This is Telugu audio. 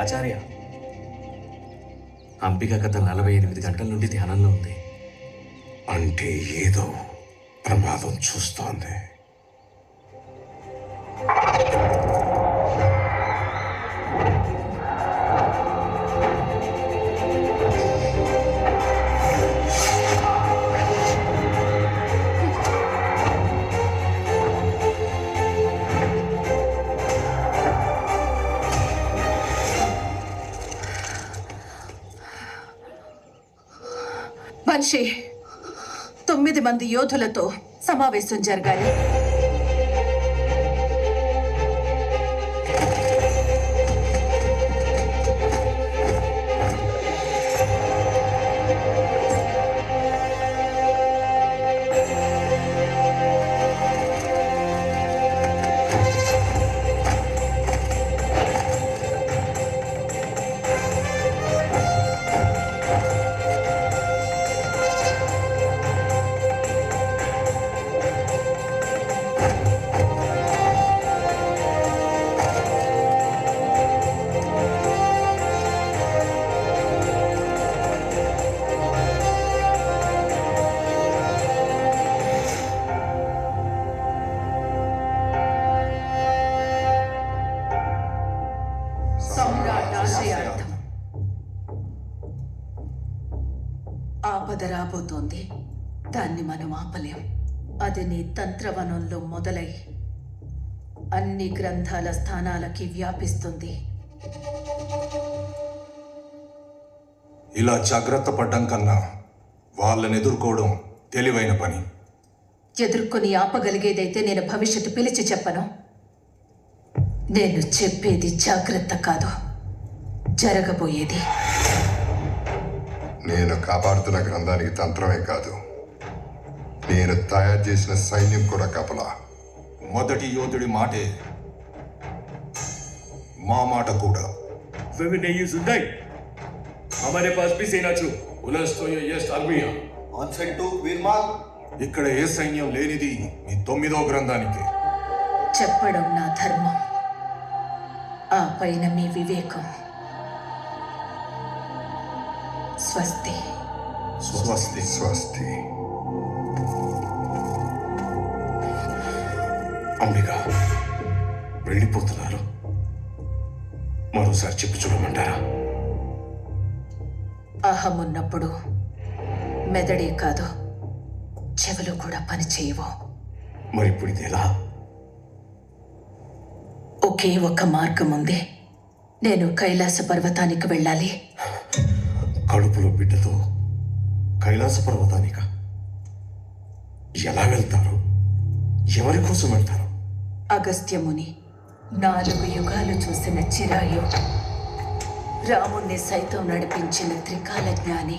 ఆచార్య, అంబిక గత 48 గంటల నుండి ధ్యానంలో ఉంది. అంటే ఏదో ప్రమాదం చూస్తోంది. మనిషి 9 మంది యోధులతో సమావేశం జరగాలి. ఆశయార్థం ఆపద రాబోతోంది. దాన్ని మనం ఆపలేం. అది నీ తంత్రవనంలో మొదలై అన్ని గ్రంథాల స్థానాలకి వ్యాపిస్తుంది. ఇలా జాగ్రత్త పడ్డం కన్నా వాళ్ళని ఎదుర్కోవడం తెలివైన పని. ఎదుర్కొని ఆపగలిగేదైతే నేను భవిష్యత్తు పిలిచి చెప్పను. నేను చెప్పేది జాగ్రత్త కాదు, జరగబోయేది. నేను కాపాడుతున్న గ్రంథానికి తంత్రమే కాదు, నేను తయారు చేసిన సైన్యం కూడా కపల. మొదటి యోధుడి మాటే మా మాట కూడా. Wir नहीं सुनते हमारे पास भी सेना छू उलस्तोय येस्ट आर्मिया ऑनसेट टू वीरमाल. ఇక్కడ ఏ సైన్యం లేనిది మీ 9వ గ్రంథానికే. చెప్పడం నా ధర్మం, ఆ పైన మీ వివేకం. స్వస్తి. స్వస్తి. స్వస్తి. అంబిక వెళ్ళిపోతున్నారు. మరోసారి చెప్పు చూడమంటారా? అహం ఉన్నప్పుడు మెదడే కాదు, చెవులు కూడా పనిచేయవు. మరి ఇప్పుడు ఇది ఎలా? ఒకే ఒక మార్గం ఉంది. నేను కైలాస పర్వతానికి వెళ్ళాలి. కడుపులో బిడ్డతో కైలాస పర్వతానిక ఎలా వెళ్తారు? ఎవరి కోసం వెళ్తారు? అగస్త్యముని 4 యుగాలు చూసిన చిరాయు, రాముణ్ణి సైతం నడిపించిన త్రికాల జ్ఞాని,